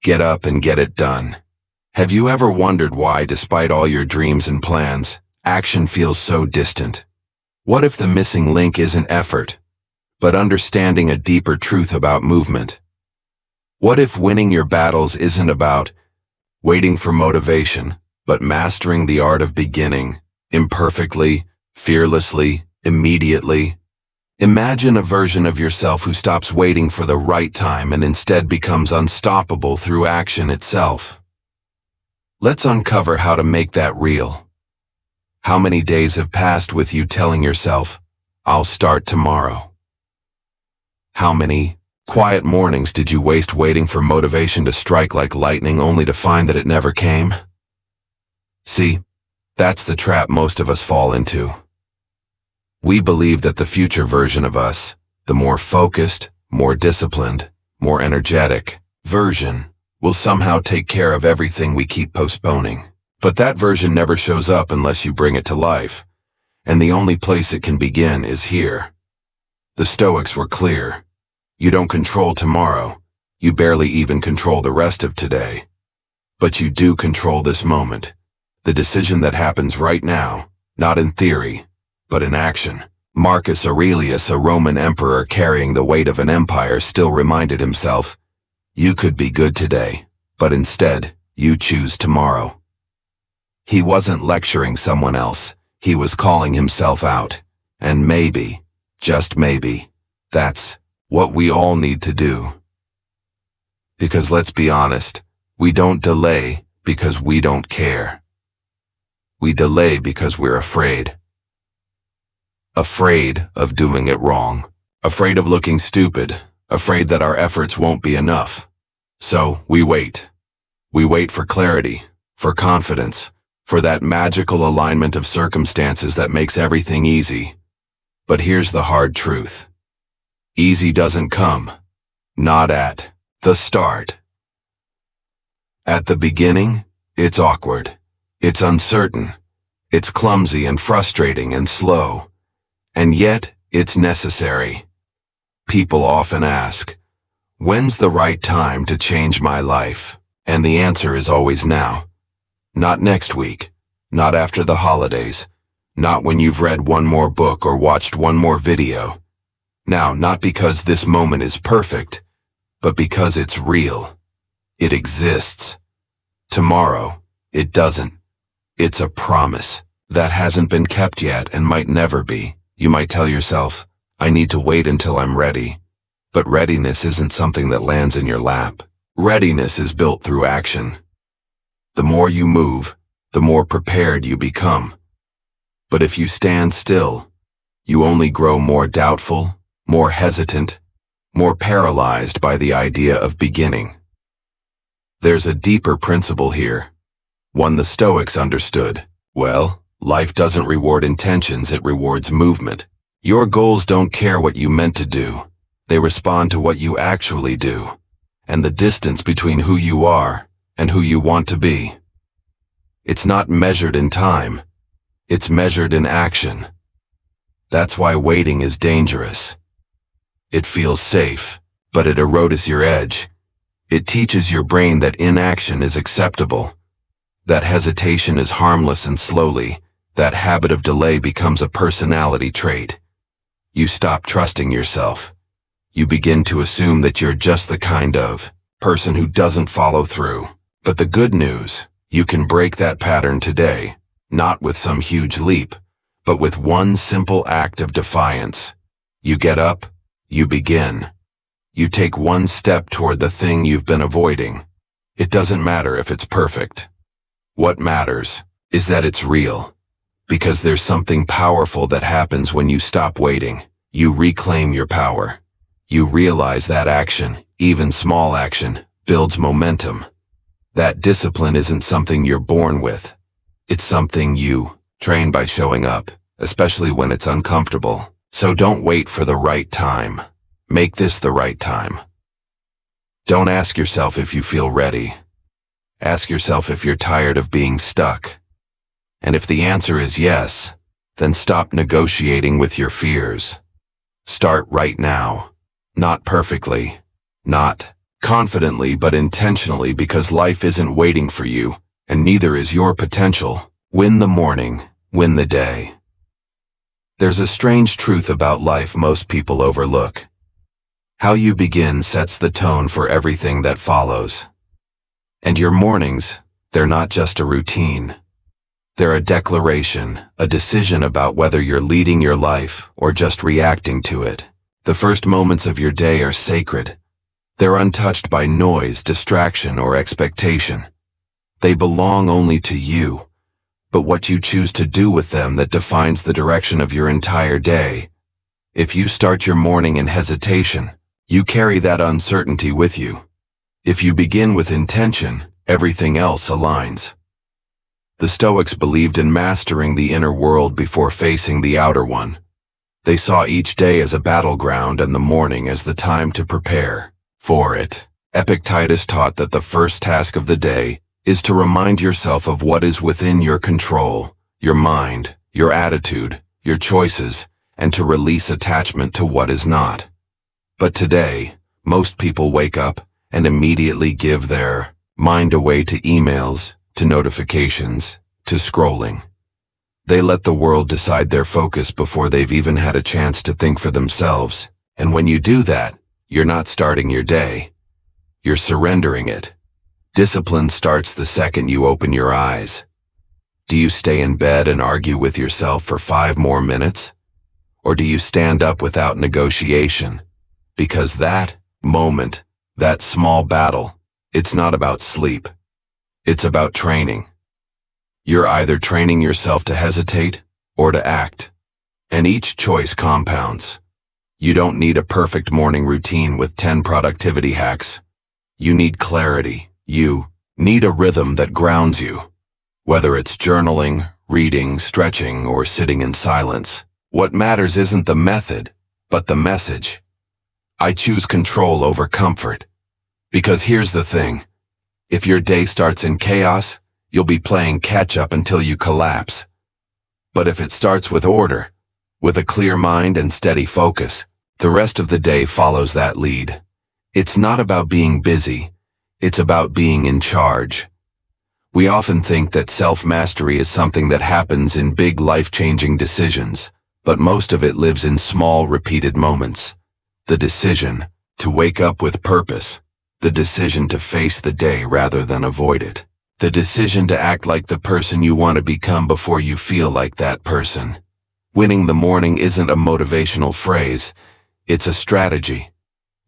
Get up and get it done. Have you ever wondered why, despite all your dreams and plans, action feels so distant? What if the missing link isn't effort, but understanding a deeper truth about movement? What if winning your battles isn't about waiting for motivation, but mastering the art of beginning, imperfectly, fearlessly, immediately? Imagine a version of yourself who stops waiting for the right time and instead becomes unstoppable through action itself. Let's uncover how to make that real. How many days have passed with you telling yourself, "I'll start tomorrow"? How many quiet mornings did you waste waiting for motivation to strike like lightning only to find that it never came? See, that's the trap most of us fall into. We believe that the future version of us, the more focused, more disciplined, more energetic version, will somehow take care of everything we keep postponing. But that version never shows up unless you bring it to life, and the only place it can begin is here. The Stoics were clear. You don't control tomorrow. You barely even control the rest of today. But you do control this moment, the decision that happens right now, not in theory, but in action. Marcus Aurelius, a Roman emperor carrying the weight of an empire, still reminded himself, "You could be good today, but instead, you choose tomorrow." He wasn't lecturing someone else, he was calling himself out. And maybe, just maybe, that's what we all need to do. Because let's be honest, we don't delay because we don't care. We delay because we're afraid. Afraid of doing it wrong. Afraid of looking stupid. Afraid that our efforts won't be enough. So, we wait. We wait for clarity, for confidence, for that magical alignment of circumstances that makes everything easy. But here's the hard truth. Easy doesn't come. Not at the start. At the beginning, it's awkward. It's uncertain. It's clumsy and frustrating and slow. And yet, it's necessary. People often ask, when's the right time to change my life? And the answer is always now. Not next week. Not after the holidays. Not when you've read one more book or watched one more video. Now, not because this moment is perfect, but because it's real. It exists. Tomorrow, it doesn't. It's a promise that hasn't been kept yet and might never be. You might tell yourself, I need to wait until I'm ready. But readiness isn't something that lands in your lap. Readiness is built through action. The more you move, the more prepared you become. But if you stand still, you only grow more doubtful, more hesitant, more paralyzed by the idea of beginning. There's a deeper principle here, one the Stoics understood. Well, life doesn't reward intentions, it rewards movement. Your goals don't care what you meant to do. They respond to what you actually do, and the distance between who you are and who you want to be. It's not measured in time. It's measured in action. That's why waiting is dangerous. It feels safe, but it erodes your edge. It teaches your brain that inaction is acceptable, that hesitation is harmless, and slowly, that habit of delay becomes a personality trait. You stop trusting yourself. You begin to assume that you're just the kind of person who doesn't follow through. But the good news, you can break that pattern today, not with some huge leap, but with one simple act of defiance. You get up, you begin. You take one step toward the thing you've been avoiding. It doesn't matter if it's perfect. What matters is that it's real. Because there's something powerful that happens when you stop waiting. You reclaim your power. You realize that action, even small action, builds momentum. That discipline isn't something you're born with. It's something you train by showing up, especially when it's uncomfortable. So don't wait for the right time. Make this the right time. Don't ask yourself if you feel ready. Ask yourself if you're tired of being stuck. And if the answer is yes, then stop negotiating with your fears. Start right now. Not perfectly. Not Confidently but intentionally, because life isn't waiting for you, and neither is your potential. Win the morning, win the day. There's a strange truth about life most people overlook. How you begin sets the tone for everything that follows. And your mornings, they're not just a routine. They're a declaration, a decision about whether you're leading your life or just reacting to it. The first moments of your day are sacred. They're untouched by noise, distraction, or expectation. They belong only to you, but what you choose to do with them that defines the direction of your entire day. If you start your morning in hesitation, you carry that uncertainty with you. If you begin with intention, everything else aligns. The Stoics believed in mastering the inner world before facing the outer one. They saw each day as a battleground and the morning as the time to prepare for it. Epictetus taught that the first task of the day is to remind yourself of what is within your control, your mind, your attitude, your choices, and to release attachment to what is not. But today, most people wake up and immediately give their mind away to emails, to notifications, to scrolling. They let the world decide their focus before they've even had a chance to think for themselves. And when you do that, you're not starting your day. You're surrendering it. Discipline starts the second you open your eyes. Do you stay in bed and argue with yourself for 5 more minutes? Or do you stand up without negotiation? Because that moment, that small battle, it's not about sleep. It's about training. You're either training yourself to hesitate or to act. And each choice compounds. You don't need a perfect morning routine with 10 productivity hacks. You need clarity. You need a rhythm that grounds you. Whether it's journaling, reading, stretching, or sitting in silence, what matters isn't the method, but the message. I choose control over comfort. Because here's the thing. If your day starts in chaos, you'll be playing catch-up until you collapse. But if it starts with order, with a clear mind and steady focus, the rest of the day follows that lead. It's not about being busy. It's about being in charge. We often think that self-mastery is something that happens in big life-changing decisions, but most of it lives in small, repeated moments. The decision to wake up with purpose. The decision to face the day rather than avoid it. The decision to act like the person you want to become before you feel like that person. Winning the morning isn't a motivational phrase. It's a strategy.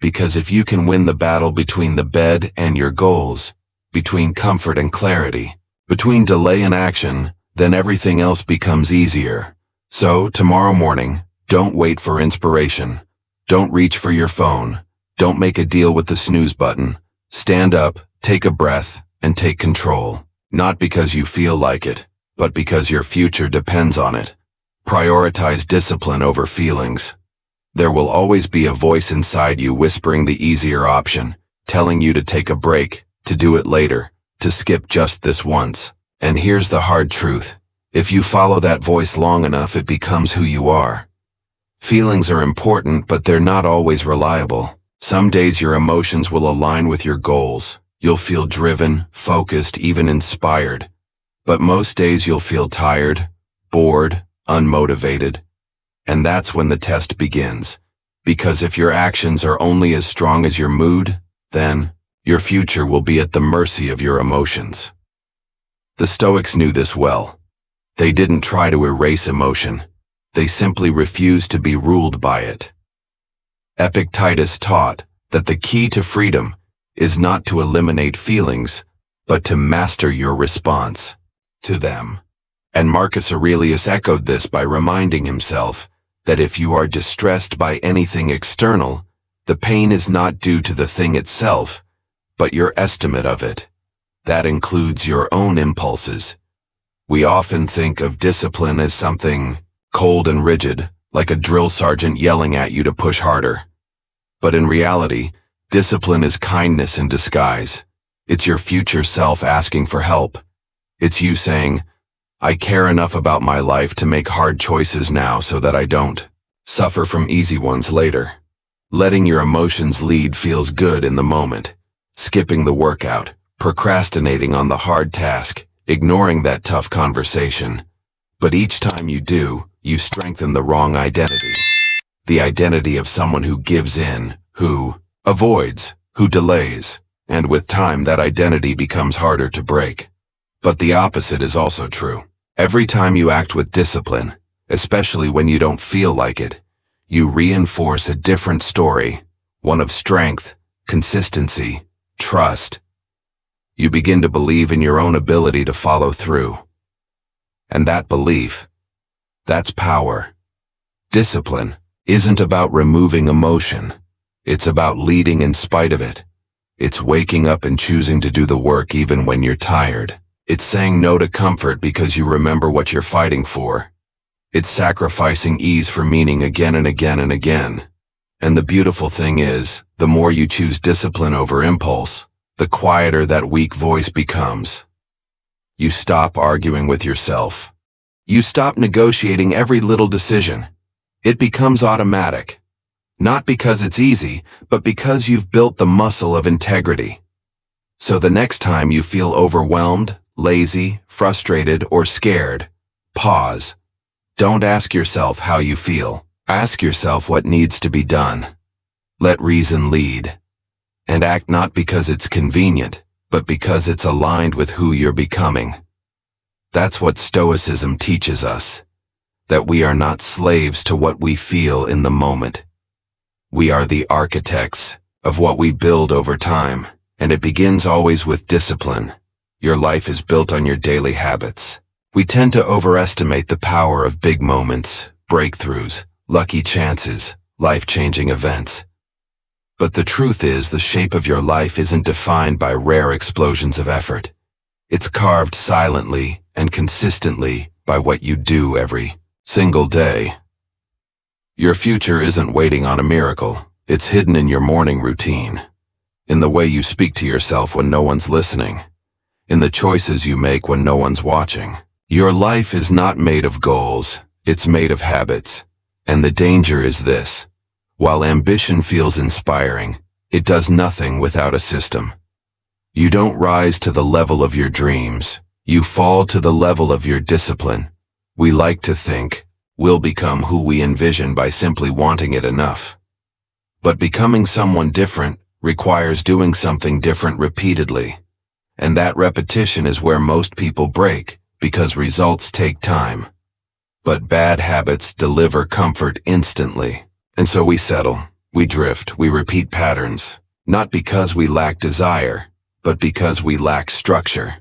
Because if you can win the battle between the bed and your goals, between comfort and clarity, between delay and action, then everything else becomes easier. So, tomorrow morning, don't wait for inspiration. Don't reach for your phone. Don't make a deal with the snooze button. Stand up, take a breath, and take control. Not because you feel like it, but because your future depends on it. Prioritize discipline over feelings. There will always be a voice inside you whispering the easier option, telling you to take a break, to do it later, to skip just this once. And here's the hard truth. If you follow that voice long enough, it becomes who you are. Feelings are important, but they're not always reliable. Some days your emotions will align with your goals. You'll feel driven, focused, even inspired. But most days you'll feel tired, bored, unmotivated. And that's when the test begins. Because if your actions are only as strong as your mood, then your future will be at the mercy of your emotions. The Stoics knew this well. They didn't try to erase emotion. They simply refused to be ruled by it. Epictetus taught that the key to freedom is not to eliminate feelings, but to master your response to them. And Marcus Aurelius echoed this by reminding himself that if you are distressed by anything external, the pain is not due to the thing itself, but your estimate of it. That includes your own impulses. We often think of discipline as something cold and rigid, like a drill sergeant yelling at you to push harder. But in reality, discipline is kindness in disguise. It's your future self asking for help. It's you saying, I care enough about my life to make hard choices now so that I don't suffer from easy ones later. Letting your emotions lead feels good in the moment. skipping the workout, procrastinating on the hard task, ignoring that tough conversation. But each time you do, you strengthen the wrong identity. The identity of someone who gives in, who avoids, who delays, and with time that identity becomes harder to break. But the opposite is also true. Every time you act with discipline, especially when you don't feel like it, you reinforce a different story, one of strength, consistency, trust. You begin to believe in your own ability to follow through. And that belief, that's power. Discipline isn't about removing emotion. It's about leading in spite of it. It's waking up and choosing to do the work even when you're tired. It's saying no to comfort because you remember what you're fighting for. It's sacrificing ease for meaning again and again and again. And the beautiful thing is, the more you choose discipline over impulse, the quieter that weak voice becomes. You stop arguing with yourself. You stop negotiating every little decision. It becomes automatic. Not because it's easy, but because you've built the muscle of integrity. So the next time you feel overwhelmed, lazy, frustrated, or scared, pause. Don't ask yourself how you feel. Ask yourself what needs to be done. Let reason lead. And act not because it's convenient, but because it's aligned with who you're becoming. That's what Stoicism teaches us. That we are not slaves to what we feel in the moment. We are the architects of what we build over time, and it begins always with discipline. Your life is built on your daily habits. We tend to overestimate the power of big moments, breakthroughs, lucky chances, life-changing events. But the truth is, the shape of your life isn't defined by rare explosions of effort. It's carved silently and consistently by what you do every single day. Your future isn't waiting on a miracle. It's hidden in your morning routine, in the way you speak to yourself when no one's listening, in the choices you make when no one's watching. Your life is not made of goals, it's made of habits. And the danger is this. While ambition feels inspiring, it does nothing without a system. You don't rise to the level of your dreams, you fall to the level of your discipline. We like to think we'll become who we envision by simply wanting it enough. But becoming someone different requires doing something different repeatedly. And that repetition is where most people break, because results take time. But bad habits deliver comfort instantly. And so we settle, we drift, we repeat patterns, not because we lack desire, but because we lack structure.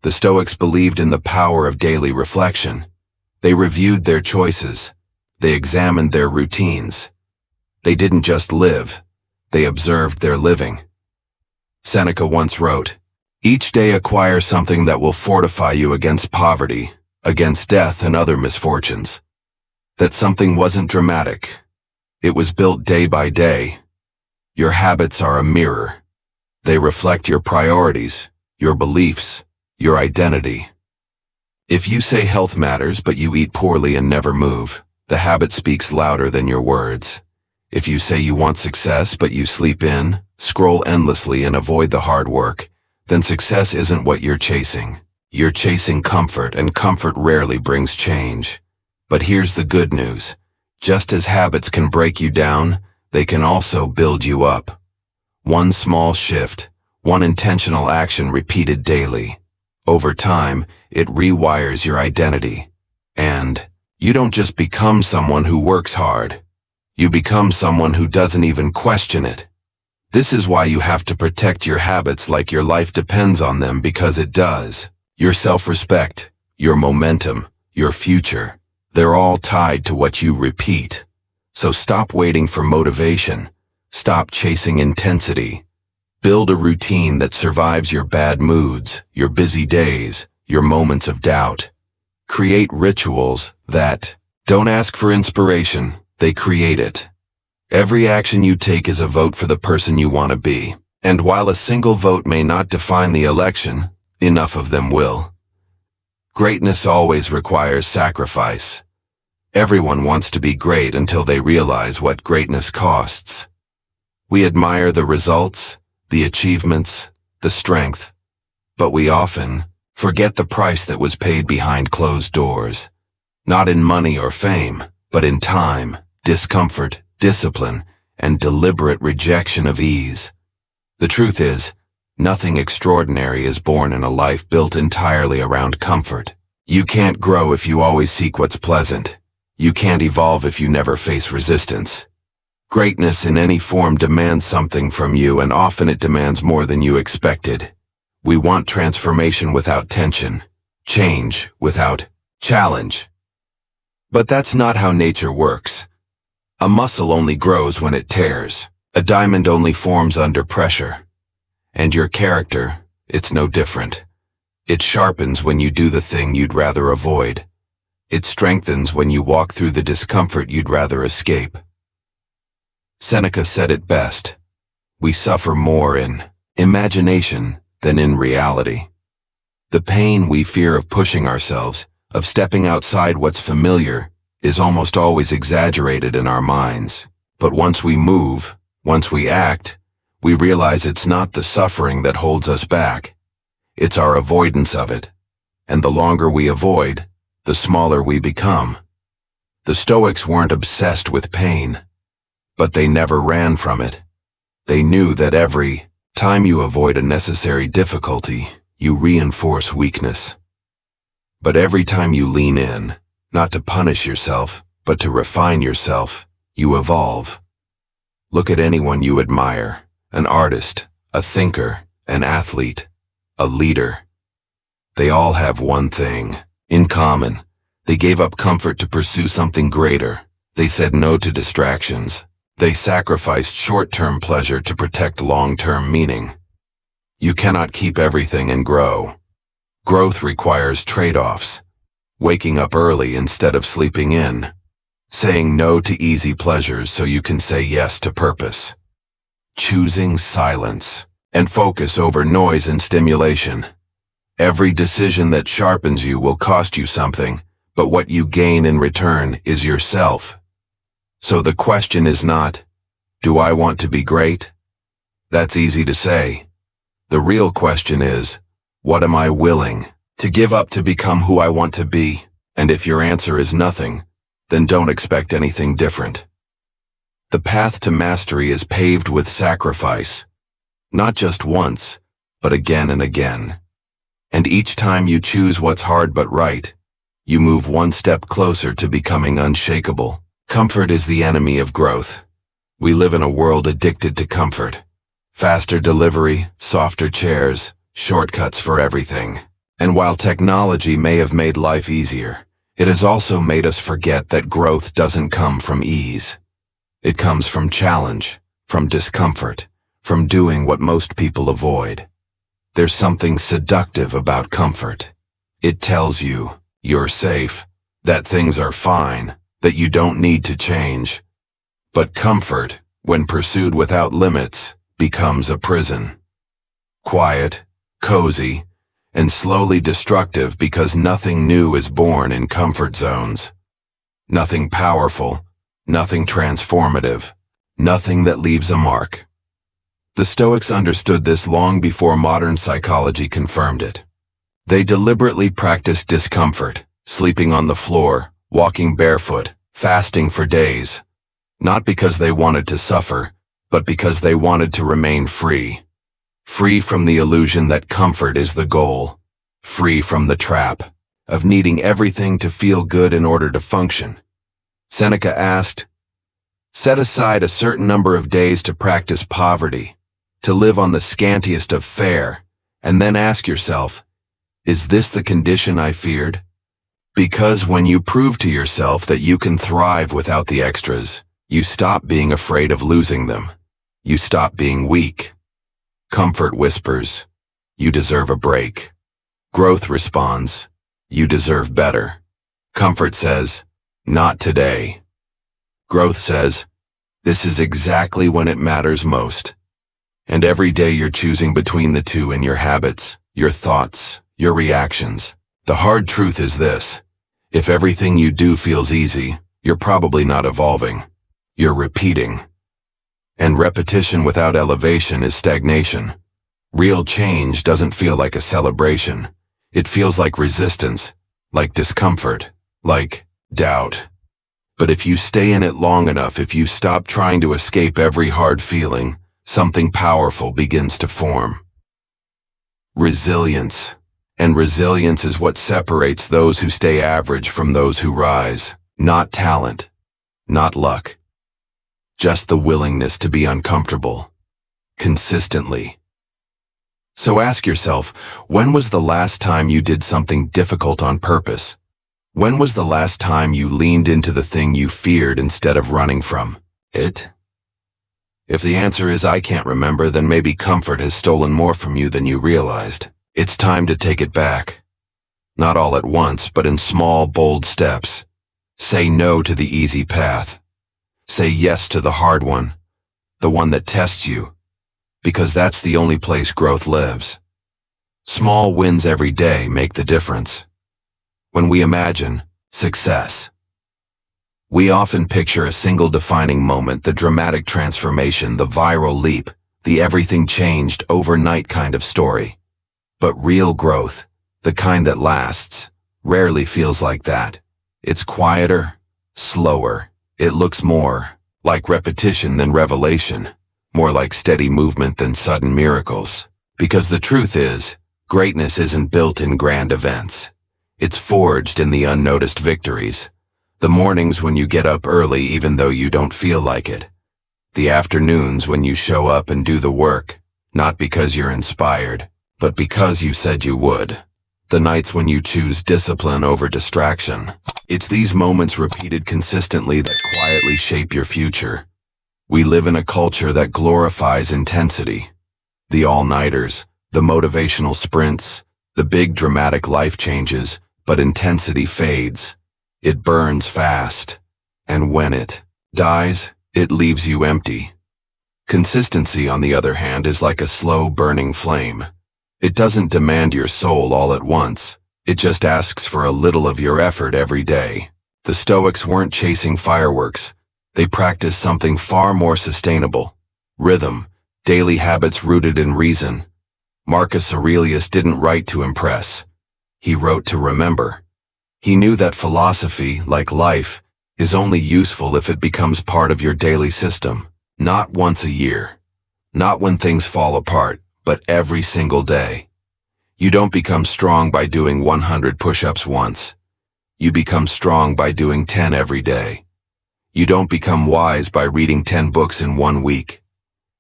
The Stoics believed in the power of daily reflection. They reviewed their choices. They examined their routines. They didn't just live, they observed their living. Seneca once wrote, "Each day acquire something that will fortify you against poverty, against death and other misfortunes." That something wasn't dramatic. It was built day by day. Your habits are a mirror. They reflect your priorities, your beliefs, your identity. If you say health matters but you eat poorly and never move, the habit speaks louder than your words. If you say you want success but you sleep in, scroll endlessly and avoid the hard work, then success isn't what you're chasing. You're chasing comfort, and comfort rarely brings change. But here's the good news. Just as habits can break you down, they can also build you up. One small shift, one intentional action repeated daily. Over time, it rewires your identity. And you don't just become someone who works hard. You become someone who doesn't even question it. This is why you have to protect your habits like your life depends on them, because it does. Your self-respect, your momentum, your future, they're all tied to what you repeat. So stop waiting for motivation. Stop chasing intensity. Build a routine that survives your bad moods, your busy days, your moments of doubt. Create rituals that don't ask for inspiration, they create it. Every action you take is a vote for the person you want to be. And while a single vote may not define the election, enough of them will. Greatness always requires sacrifice. Everyone wants to be great until they realize what greatness costs. We admire the results, the achievements, the strength. But we often forget the price that was paid behind closed doors. Not in money or fame, but in time, discomfort, discipline, and deliberate rejection of ease. The truth is, nothing extraordinary is born in a life built entirely around comfort. You can't grow if you always seek what's pleasant. You can't evolve if you never face resistance. Greatness in any form demands something from you, and often it demands more than you expected. We want transformation without tension, change without challenge. But that's not how nature works. A muscle only grows when it tears. A diamond only forms under pressure. And your character, it's no different. It sharpens when you do the thing you'd rather avoid. It strengthens when you walk through the discomfort you'd rather escape. Seneca said it best. We suffer more in imagination than in reality. The pain we fear of pushing ourselves, of stepping outside what's familiar, is almost always exaggerated in our minds. But once we move, once we act, we realize it's not the suffering that holds us back. It's our avoidance of it. And the longer we avoid, the smaller we become. The Stoics weren't obsessed with pain, but they never ran from it. They knew that every time you avoid a necessary difficulty, you reinforce weakness. But every time you lean in, not to punish yourself, but to refine yourself, you evolve. Look at anyone you admire, an artist, a thinker, an athlete, a leader. They all have one thing in common. They gave up comfort to pursue something greater. They said no to distractions. They sacrificed short-term pleasure to protect long-term meaning. You cannot keep everything and grow. Growth requires trade-offs. Waking up early instead of sleeping in. Saying no to easy pleasures so you can say yes to purpose. Choosing silence and focus over noise and stimulation. Every decision that sharpens you will cost you something, but what you gain in return is yourself. So the question is not, do I want to be great? That's easy to say. The real question is, what am I willing to give up to become who I want to be? And if your answer is nothing, then don't expect anything different. The path to mastery is paved with sacrifice. Not just once, but again and again. And each time you choose what's hard but right, you move one step closer to becoming unshakable. Comfort is the enemy of growth. We live in a world addicted to comfort. Faster delivery, softer chairs, shortcuts for everything. And while technology may have made life easier, it has also made us forget that growth doesn't come from ease. It comes from challenge, from discomfort, from doing what most people avoid. There's something seductive about comfort. It tells you you're safe, that things are fine, that you don't need to change. But comfort, when pursued without limits, becomes a prison. Quiet, cozy, and slowly destructive because nothing new is born in comfort zones. Nothing powerful, nothing transformative, nothing that leaves a mark. The Stoics understood this long before modern psychology confirmed it. They deliberately practiced discomfort, sleeping on the floor, walking barefoot, fasting for days. Not because they wanted to suffer, but because they wanted to remain free. Free from the illusion that comfort is the goal. Free from the trap of needing everything to feel good in order to function. Seneca asked, set aside a certain number of days to practice poverty, to live on the scantiest of fare, and then ask yourself, is this the condition I feared? Because when you prove to yourself that you can thrive without the extras, you stop being afraid of losing them. You stop being weak. Comfort whispers, you deserve a break. Growth responds, you deserve better. Comfort says, not today. Growth says, this is exactly when it matters most. And every day you're choosing between the two in your habits, your thoughts, your reactions. The hard truth is this. If everything you do feels easy, you're probably not evolving. You're repeating. And repetition without elevation is stagnation. Real change doesn't feel like a celebration. It feels like resistance, like discomfort, like doubt. But if you stay in it long enough, if you stop trying to escape every hard feeling, something powerful begins to form. Resilience. And resilience is what separates those who stay average from those who rise. Not talent, not luck. Just the willingness to be uncomfortable. Consistently. So ask yourself, when was the last time you did something difficult on purpose? When was the last time you leaned into the thing you feared instead of running from it? If the answer is I can't remember, then maybe comfort has stolen more from you than you realized. It's time to take it back. Not all at once, but in small, bold steps. Say no to the easy path. Say yes to the hard one, the one that tests you, because that's the only place growth lives. Small wins every day make the difference. When we imagine success, we often picture a single defining moment, the dramatic transformation, the viral leap, the everything changed overnight kind of story. But real growth, the kind that lasts, rarely feels like that. It's quieter, slower. It looks more like repetition than revelation, more like steady movement than sudden miracles. Because the truth is, greatness isn't built in grand events. It's forged in the unnoticed victories. The mornings when you get up early even though you don't feel like it. The afternoons when you show up and do the work, not because you're inspired, but because you said you would. The nights when you choose discipline over distraction. It's these moments repeated consistently that quietly shape your future. We live in a culture that glorifies intensity. The all-nighters, the motivational sprints, the big dramatic life changes, but intensity fades. It burns fast. And when it dies, it leaves you empty. Consistency, on the other hand, is like a slow burning flame. It doesn't demand your soul all at once. It just asks for a little of your effort every day. The Stoics weren't chasing fireworks. They practiced something far more sustainable. Rhythm, daily habits rooted in reason. Marcus Aurelius didn't write to impress. He wrote to remember. He knew that philosophy, like life, is only useful if it becomes part of your daily system. Not once a year. Not when things fall apart, but every single day. You don't become strong by doing 100 push-ups once. You become strong by doing 10 every day. You don't become wise by reading 10 books in 1 week.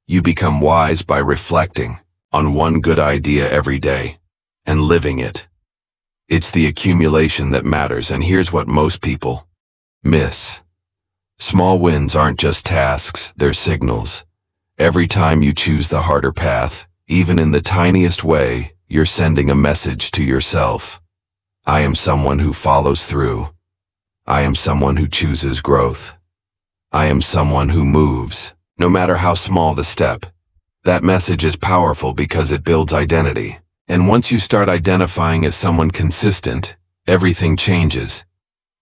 You become wise by reflecting on one good idea every day and living it. It's the accumulation that matters, and here's what most people miss. Small wins aren't just tasks, they're signals. Every time you choose the harder path, even in the tiniest way, you're sending a message to yourself. I am someone who follows through. I am someone who chooses growth. I am someone who moves, no matter how small the step. That message is powerful because it builds identity. And once you start identifying as someone consistent, everything changes.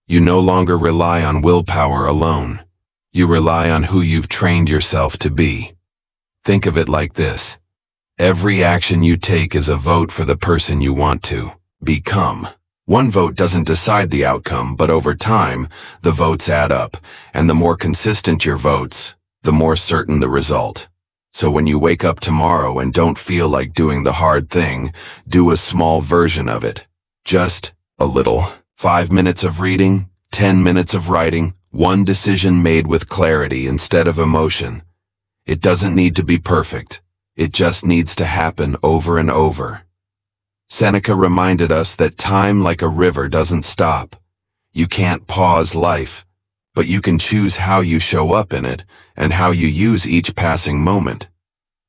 You no longer rely on willpower alone. You rely on who you've trained yourself to be. Think of it like this. Every action you take is a vote for the person you want to become. One vote doesn't decide the outcome, but over time, the votes add up, and the more consistent your votes, the more certain the result. So when you wake up tomorrow and don't feel like doing the hard thing, do a small version of it. Just a little. 5 minutes of reading, 10 minutes of writing, one decision made with clarity instead of emotion. It doesn't need to be perfect. It just needs to happen over and over. Seneca reminded us that time, like a river, doesn't stop. You can't pause life, but you can choose how you show up in it and how you use each passing moment.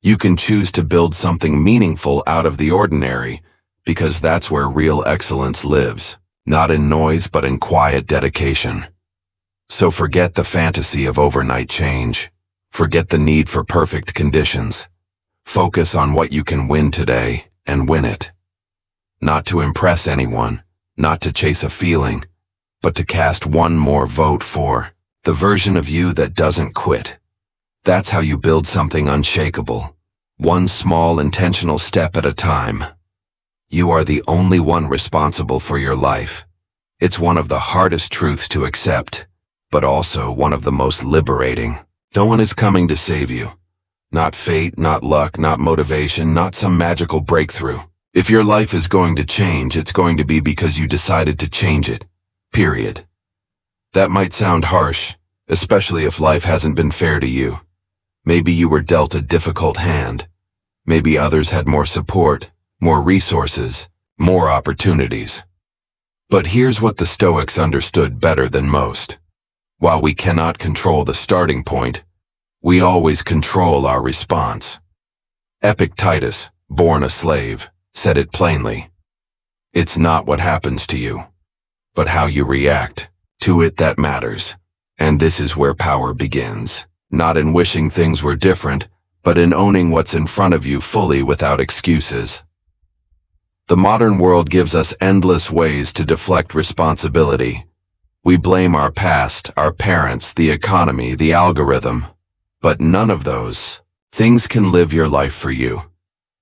You can choose to build something meaningful out of the ordinary, because that's where real excellence lives, not in noise but in quiet dedication. So forget the fantasy of overnight change. Forget the need for perfect conditions. Focus on what you can win today and win it. Not to impress anyone, not to chase a feeling, but to cast one more vote for the version of you that doesn't quit, That's how you build something unshakable. One small intentional step at a time. You are the only one responsible for your life. It's one of the hardest truths to accept, but also one of the most liberating. No one is coming to save you. Not fate, not luck, not motivation, not some magical breakthrough. If your life is going to change, it's going to be because you decided to change it. Period. That might sound harsh, especially if life hasn't been fair to you. Maybe you were dealt a difficult hand. Maybe others had more support, more resources, more opportunities. But here's what the Stoics understood better than most. While we cannot control the starting point, we always control our response. Epictetus, born a slave, said it plainly. It's not what happens to you, but how you react to it that matters. And this is where power begins. Not in wishing things were different, but in owning what's in front of you fully without excuses. The modern world gives us endless ways to deflect responsibility. We blame our past, our parents, the economy, the algorithm. But none of those things can live your life for you.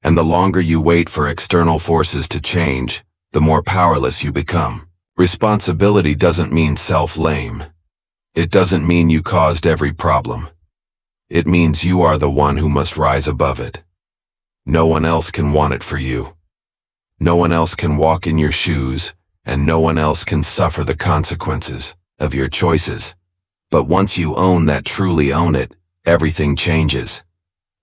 And the longer you wait for external forces to change, the more powerless you become. Responsibility doesn't mean self-blame. It doesn't mean you caused every problem. It means you are the one who must rise above it. No one else can want it for you. No one else can walk in your shoes, and no one else can suffer the consequences of your choices. But once you own that, truly own it, everything changes.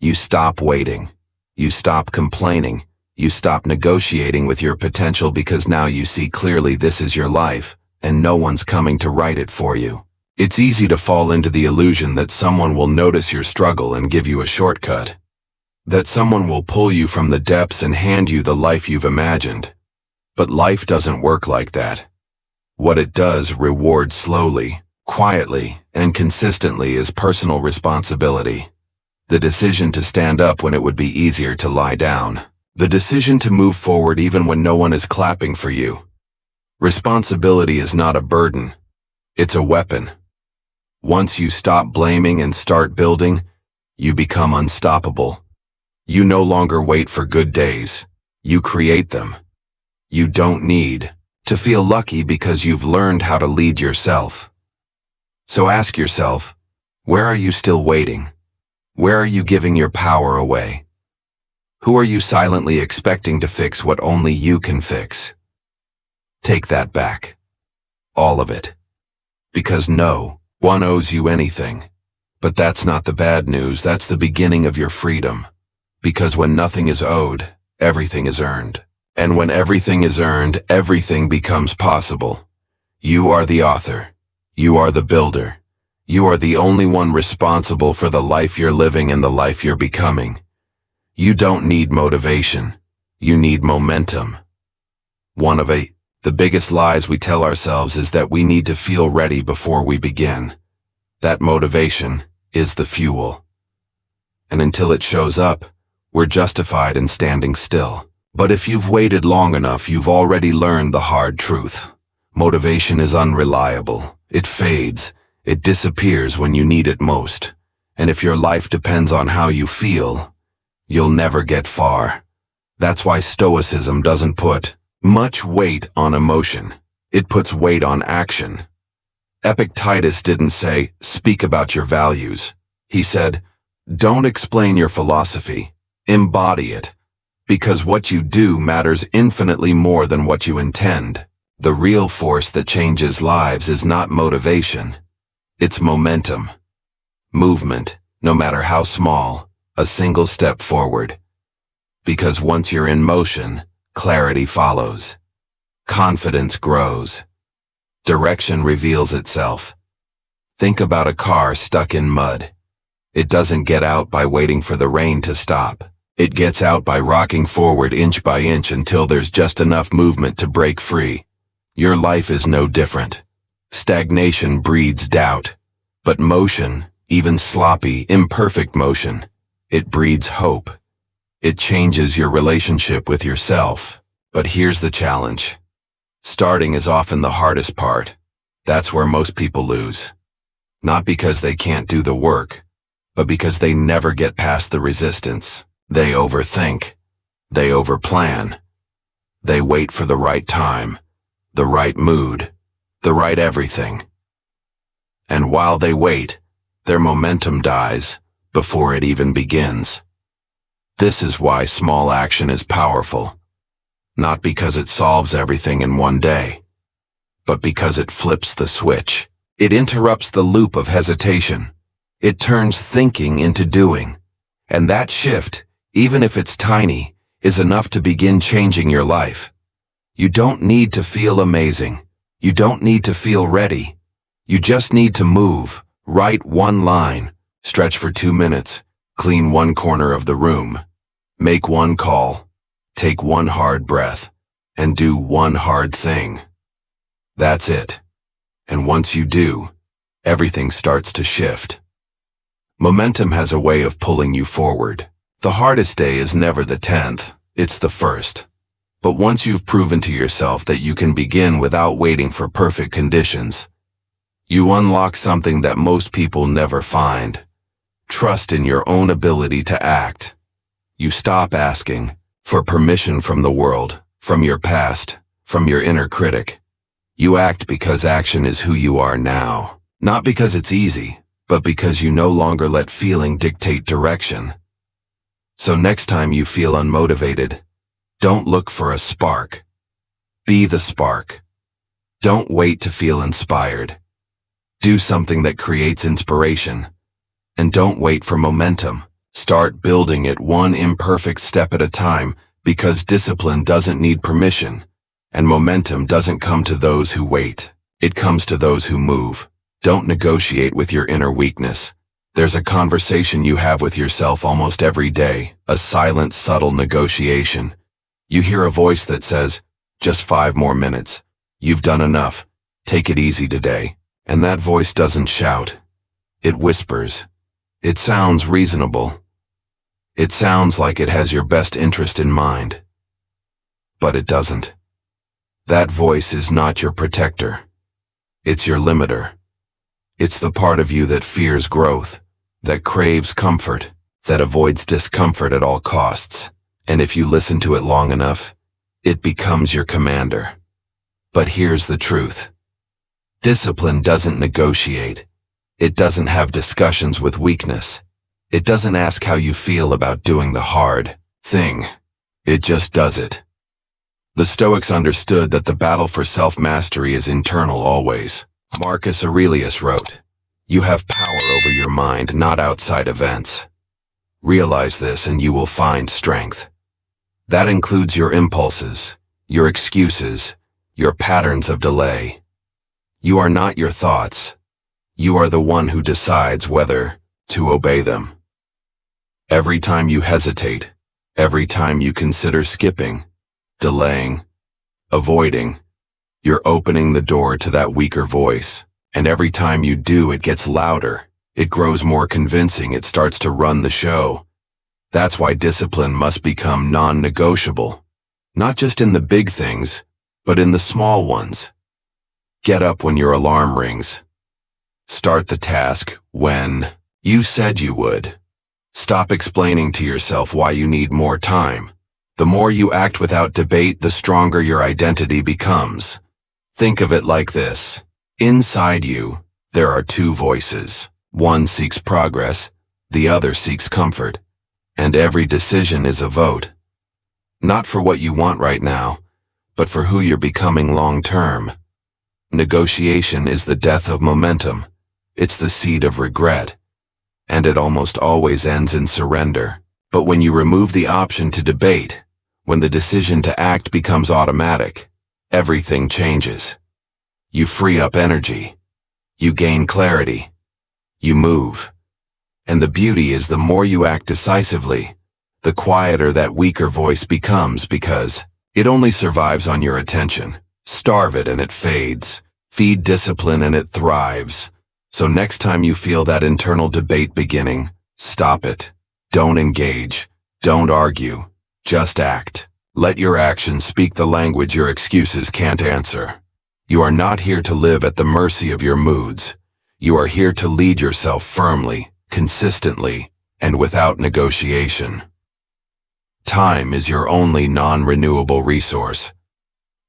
You stop waiting. You stop complaining. You stop negotiating with your potential because now you see clearly this is your life, and no one's coming to write it for you. It's easy to fall into the illusion that someone will notice your struggle and give you a shortcut. That someone will pull you from the depths and hand you the life you've imagined. But life doesn't work like that. What it does rewards slowly, quietly, and consistently is personal responsibility. The decision to stand up when it would be easier to lie down. The decision to move forward even when no one is clapping for you. Responsibility is not a burden. It's a weapon. Once you stop blaming and start building, you become unstoppable. You no longer wait for good days. You create them. You don't need to feel lucky because you've learned how to lead yourself. So ask yourself, where are you still waiting? Where are you giving your power away? Who are you silently expecting to fix what only you can fix? Take that back. All of it. Because no one owes you anything. But that's not the bad news, that's the beginning of your freedom. Because when nothing is owed, everything is earned. And when everything is earned, everything becomes possible. You are the author. You are the builder. You are the only one responsible for the life you're living and the life you're becoming. You don't need motivation. You need momentum. One of the biggest lies we tell ourselves is that we need to feel ready before we begin. That motivation is the fuel. And until it shows up, we're justified in standing still. But if you've waited long enough, you've already learned the hard truth. Motivation is unreliable. It fades. It disappears when you need it most. And if your life depends on how you feel, you'll never get far. That's why Stoicism doesn't put much weight on emotion. It puts weight on action. Epictetus didn't say, speak about your values. He said, don't explain your philosophy. Embody it. Because what you do matters infinitely more than what you intend. The real force that changes lives is not motivation. It's momentum. Movement, no matter how small, a single step forward. Because once you're in motion, clarity follows. Confidence grows. Direction reveals itself. Think about a car stuck in mud. It doesn't get out by waiting for the rain to stop. It gets out by rocking forward inch by inch until there's just enough movement to break free. Your life is no different. Stagnation breeds doubt. But motion, even sloppy, imperfect motion, it breeds hope. It changes your relationship with yourself. But here's the challenge. Starting is often the hardest part. That's where most people lose. Not because they can't do the work, but because they never get past the resistance. They overthink. They overplan. They wait for the right time, the right mood, the right everything. And while they wait, their momentum dies before it even begins. This is why small action is powerful. Not because it solves everything in one day, but because it flips the switch. It interrupts the loop of hesitation. It turns thinking into doing. And that shift, even if it's tiny, is enough to begin changing your life. You don't need to feel amazing. You don't need to feel ready. You just need to move, write one line, stretch for 2 minutes, clean one corner of the room, make one call, take one hard breath, and do one hard thing. That's it. And once you do, everything starts to shift. Momentum has a way of pulling you forward. The hardest day is never the 10th, it's the first. But once you've proven to yourself that you can begin without waiting for perfect conditions, you unlock something that most people never find. Trust in your own ability to act. You stop asking for permission from the world, from your past, from your inner critic. You act because action is who you are now. Not because it's easy, but because you no longer let feeling dictate direction. So next time you feel unmotivated, don't look for a spark. Be the spark. Don't wait to feel inspired. Do something that creates inspiration. And don't wait for momentum. Start building it one imperfect step at a time, because discipline doesn't need permission, and momentum doesn't come to those who wait. It comes to those who move. Don't negotiate with your inner weakness. There's a conversation you have with yourself almost every day, a silent, subtle negotiation. You hear a voice that says, just 5 more minutes. You've done enough. Take it easy today. And that voice doesn't shout. It whispers. It sounds reasonable. It sounds like it has your best interest in mind. But it doesn't. That voice is not your protector. It's your limiter. It's the part of you that fears growth, that craves comfort, that avoids discomfort at all costs. And if you listen to it long enough, it becomes your commander. But here's the truth. Discipline doesn't negotiate. It doesn't have discussions with weakness. It doesn't ask how you feel about doing the hard thing. It just does it. The Stoics understood that the battle for self-mastery is internal always. Marcus Aurelius wrote, "You have power over your mind, not outside events. Realize this and you will find strength." That includes your impulses, your excuses, your patterns of delay. You are not your thoughts. You are the one who decides whether to obey them. Every time you hesitate, every time you consider skipping, delaying, avoiding, you're opening the door to that weaker voice. And every time you do, it gets louder. It grows more convincing. It starts to run the show. That's why discipline must become non-negotiable. Not just in the big things, but in the small ones. Get up when your alarm rings. Start the task when you said you would. Stop explaining to yourself why you need more time. The more you act without debate, the stronger your identity becomes. Think of it like this. Inside you, there are 2 voices. One seeks progress, the other seeks comfort. And every decision is a vote. Not for what you want right now, but for who you're becoming long-term. Negotiation is the death of momentum. It's the seed of regret. And it almost always ends in surrender. But when you remove the option to debate, when the decision to act becomes automatic, everything changes. You free up energy. You gain clarity. You move. And the beauty is the more you act decisively, the quieter that weaker voice becomes, because it only survives on your attention. Starve it and it fades. Feed discipline and it thrives. So next time you feel that internal debate beginning, stop it. Don't engage. Don't argue. Just act. Let your actions speak the language your excuses can't answer. You are not here to live at the mercy of your moods. You are here to lead yourself firmly, consistently, and without negotiation. Time is your only non-renewable resource.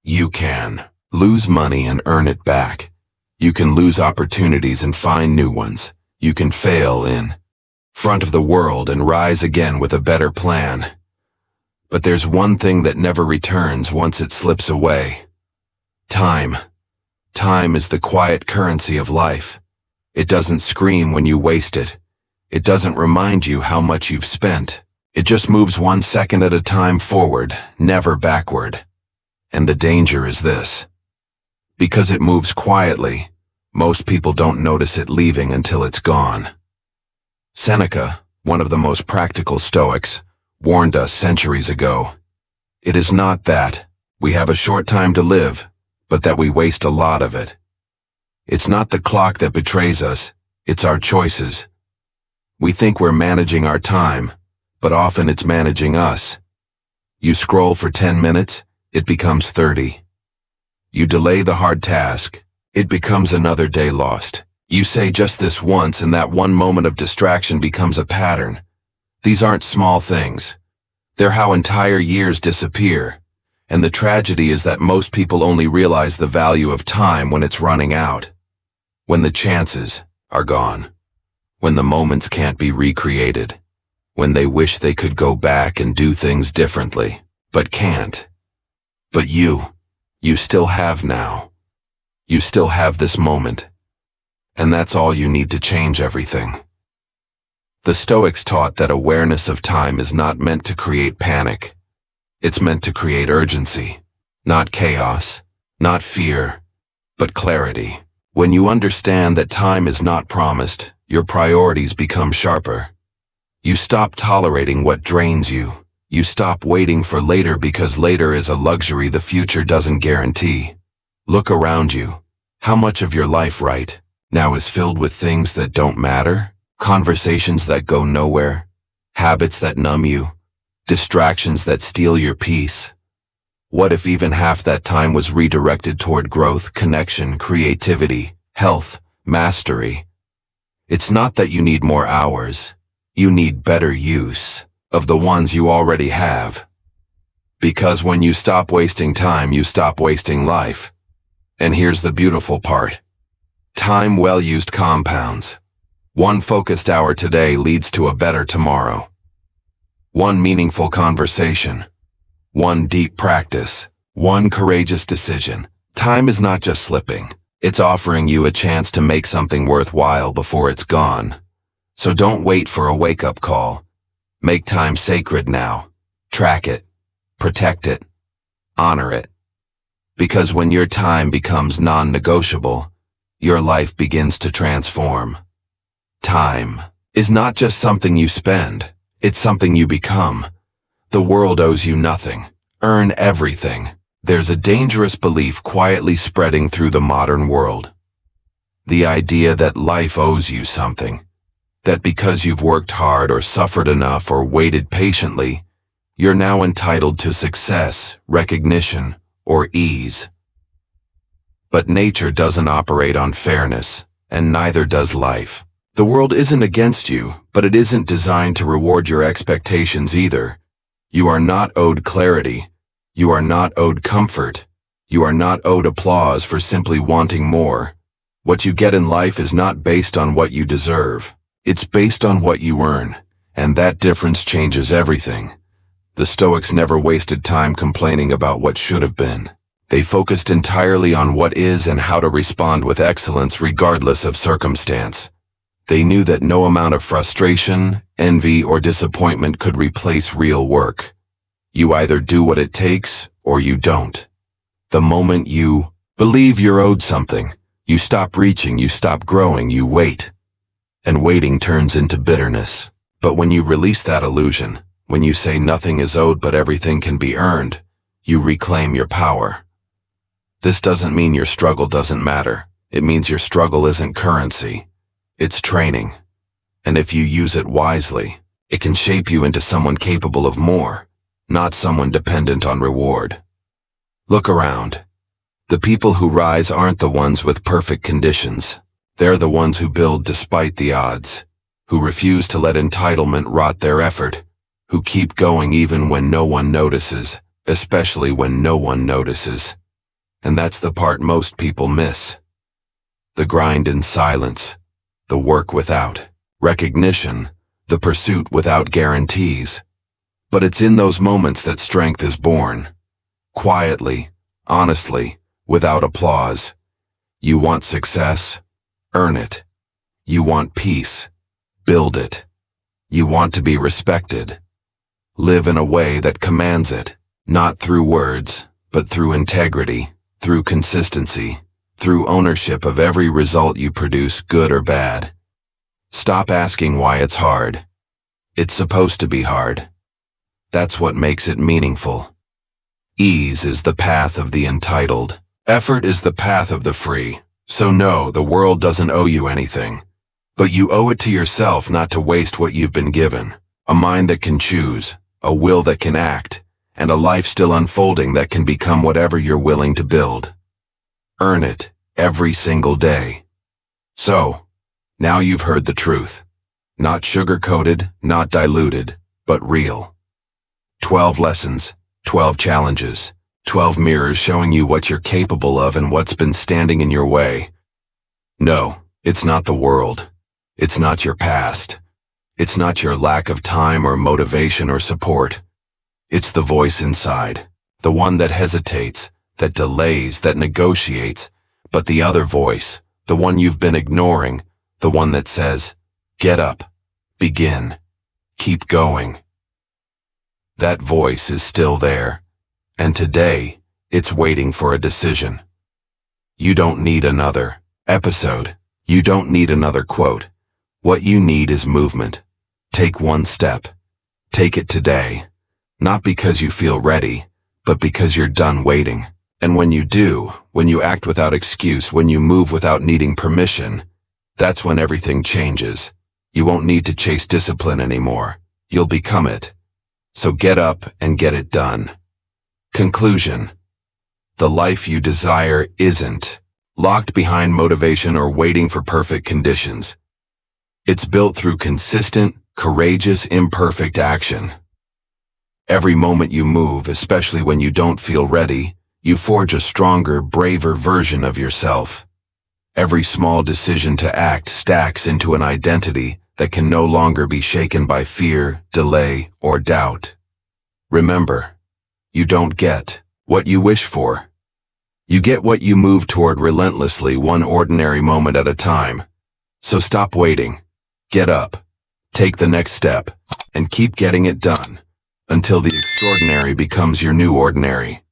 You can lose money and earn it back. You can lose opportunities and find new ones. You can fail in front of the world and rise again with a better plan. But there's one thing that never returns once it slips away. Time. Time is the quiet currency of life. It doesn't scream when you waste it. It doesn't remind you how much you've spent. It just moves 1 second at a time forward, never backward. And the danger is this. Because it moves quietly, most people don't notice it leaving until it's gone. Seneca, one of the most practical Stoics, warned us centuries ago. It is not that we have a short time to live, but that we waste a lot of it. It's not the clock that betrays us, it's our choices. We think we're managing our time, but often it's managing us. You scroll for 10 minutes, it becomes 30. You delay the hard task, it becomes another day lost. You say just this once and that one moment of distraction becomes a pattern. These aren't small things. They're how entire years disappear. And the tragedy is that most people only realize the value of time when it's running out. When the chances are gone. When the moments can't be recreated. When they wish they could go back and do things differently, but can't. But you still have now. You still have this moment. And that's all you need to change everything. The Stoics taught that awareness of time is not meant to create panic. It's meant to create urgency, not chaos, not fear, but clarity. When you understand that time is not promised, your priorities become sharper. You stop tolerating what drains you. You stop waiting for later because later is a luxury the future doesn't guarantee. Look around you. How much of your life right now is filled with things that don't matter? Conversations that go nowhere? Habits that numb you? Distractions that steal your peace? What if even half that time was redirected toward growth, connection, creativity, health, mastery? It's not that you need more hours. You need better use of the ones you already have. Because when you stop wasting time, you stop wasting life. And here's the beautiful part. Time well used compounds. One focused hour today leads to a better tomorrow. One meaningful conversation. One deep practice. One courageous decision. Time is not just slipping. It's offering you a chance to make something worthwhile before it's gone. So don't wait for a wake-up call. Make time sacred now. Track it. Protect it. Honor it. Because when your time becomes non-negotiable, your life begins to transform. Time is not just something you spend. It's something you become. The world owes you nothing. Earn everything. There's a dangerous belief quietly spreading through the modern world. The idea that life owes you something. That because you've worked hard or suffered enough or waited patiently, you're now entitled to success, recognition, or ease. But nature doesn't operate on fairness, and neither does life. The world isn't against you, but it isn't designed to reward your expectations either. You are not owed clarity. You are not owed comfort. You are not owed applause for simply wanting more. What you get in life is not based on what you deserve. It's based on what you earn, and that difference changes everything. The Stoics never wasted time complaining about what should have been. They focused entirely on what is and how to respond with excellence regardless of circumstance. They knew that no amount of frustration, envy, or disappointment could replace real work. You either do what it takes, or you don't. The moment you believe you're owed something, you stop reaching, you stop growing, you wait. And waiting turns into bitterness. But when you release that illusion, when you say nothing is owed but everything can be earned, you reclaim your power. This doesn't mean your struggle doesn't matter. It means your struggle isn't currency. It's training. And if you use it wisely, it can shape you into someone capable of more, not someone dependent on reward. Look around. The people who rise aren't the ones with perfect conditions. They're the ones who build despite the odds, who refuse to let entitlement rot their effort, who keep going even when no one notices, especially when no one notices. And that's the part most people miss. The grind in silence, the work without recognition, the pursuit without guarantees. But it's in those moments that strength is born. Quietly, honestly, without applause. You want success? Earn it. You want peace? Build it. You want to be respected? Live in a way that commands it, not through words, but through integrity, through consistency, through ownership of every result you produce, good or bad. Stop asking why it's hard. It's supposed to be hard. That's what makes it meaningful. Ease is the path of the entitled. Effort is the path of the free. So no, the world doesn't owe you anything. But you owe it to yourself not to waste what you've been given. A mind that can choose, a will that can act, and a life still unfolding that can become whatever you're willing to build. Earn it every single day. So, now you've heard the truth. Not sugar-coated, not diluted, but real. 12 lessons, 12 challenges, 12 mirrors showing you what you're capable of and what's been standing in your way. No, it's not the world. It's not your past. It's not your lack of time or motivation or support. It's the voice inside, the one that hesitates, that delays, that negotiates, but the other voice, the one you've been ignoring, the one that says, get up, begin, keep going. That voice is still there, and today, it's waiting for a decision. You don't need another episode. You don't need another quote. What you need is movement. Take one step. Take it today. Not because you feel ready, but because you're done waiting. And when you do, when you act without excuse, when you move without needing permission, that's when everything changes. You won't need to chase discipline anymore. You'll become it. So get up and get it done. Conclusion. The life you desire isn't locked behind motivation or waiting for perfect conditions. It's built through consistent, courageous, imperfect action. Every moment you move, especially when you don't feel ready, you forge a stronger, braver version of yourself. Every small decision to act stacks into an identity that can no longer be shaken by fear, delay, or doubt. Remember, you don't get what you wish for. You get what you move toward relentlessly, one ordinary moment at a time. So stop waiting. Get up, take the next step, and keep getting it done until the extraordinary becomes your new ordinary.